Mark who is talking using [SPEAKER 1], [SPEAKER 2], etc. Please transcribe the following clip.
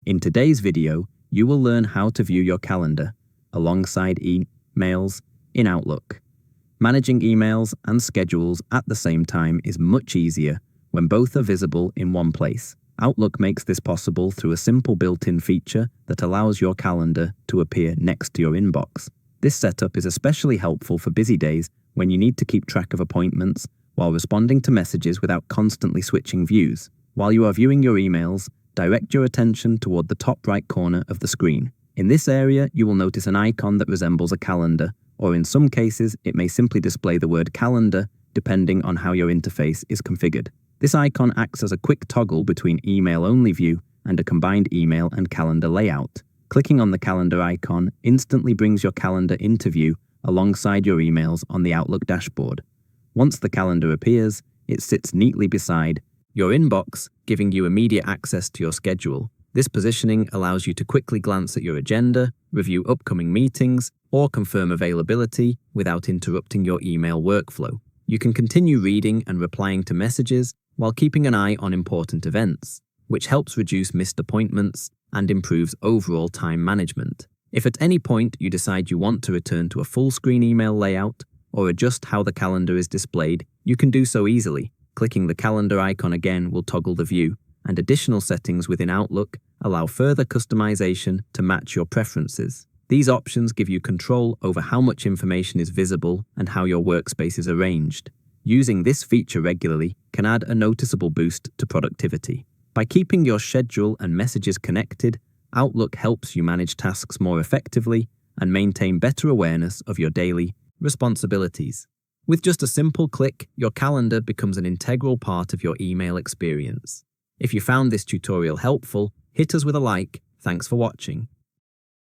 [SPEAKER 1] In today's video, you will learn how to view your calendar alongside emails in Outlook. Managing emails and schedules at the same time is much easier when both are visible in one place. Outlook makes this possible through a simple built-in feature that allows your calendar to appear next to your inbox. This setup is especially helpful for busy days when you need to keep track of appointments while responding to messages without constantly switching views. While you are viewing your emails, direct your attention toward the top right corner of the screen. In this area, you will notice an icon that resembles a calendar, or in some cases, it may simply display the word calendar, depending on how your interface is configured. This icon acts as a quick toggle between email-only view and a combined email and calendar layout. Clicking on the calendar icon instantly brings your calendar into view alongside your emails on the Outlook dashboard. Once the calendar appears, it sits neatly beside your inbox, giving you immediate access to your schedule. This positioning allows you to quickly glance at your agenda, review upcoming meetings, or confirm availability without interrupting your email workflow. You can continue reading and replying to messages while keeping an eye on important events, which helps reduce missed appointments and improves overall time management. If at any point you decide you want to return to a full-screen email layout or adjust how the calendar is displayed, you can do so easily. Clicking the calendar icon again will toggle the view, and additional settings within Outlook allow further customization to match your preferences. These options give you control over how much information is visible and how your workspace is arranged. Using this feature regularly can add a noticeable boost to productivity. By keeping your schedule and messages connected, Outlook helps you manage tasks more effectively and maintain better awareness of your daily responsibilities. With just a simple click, your calendar becomes an integral part of your email experience. If you found this tutorial helpful, hit us with a like. Thanks for watching.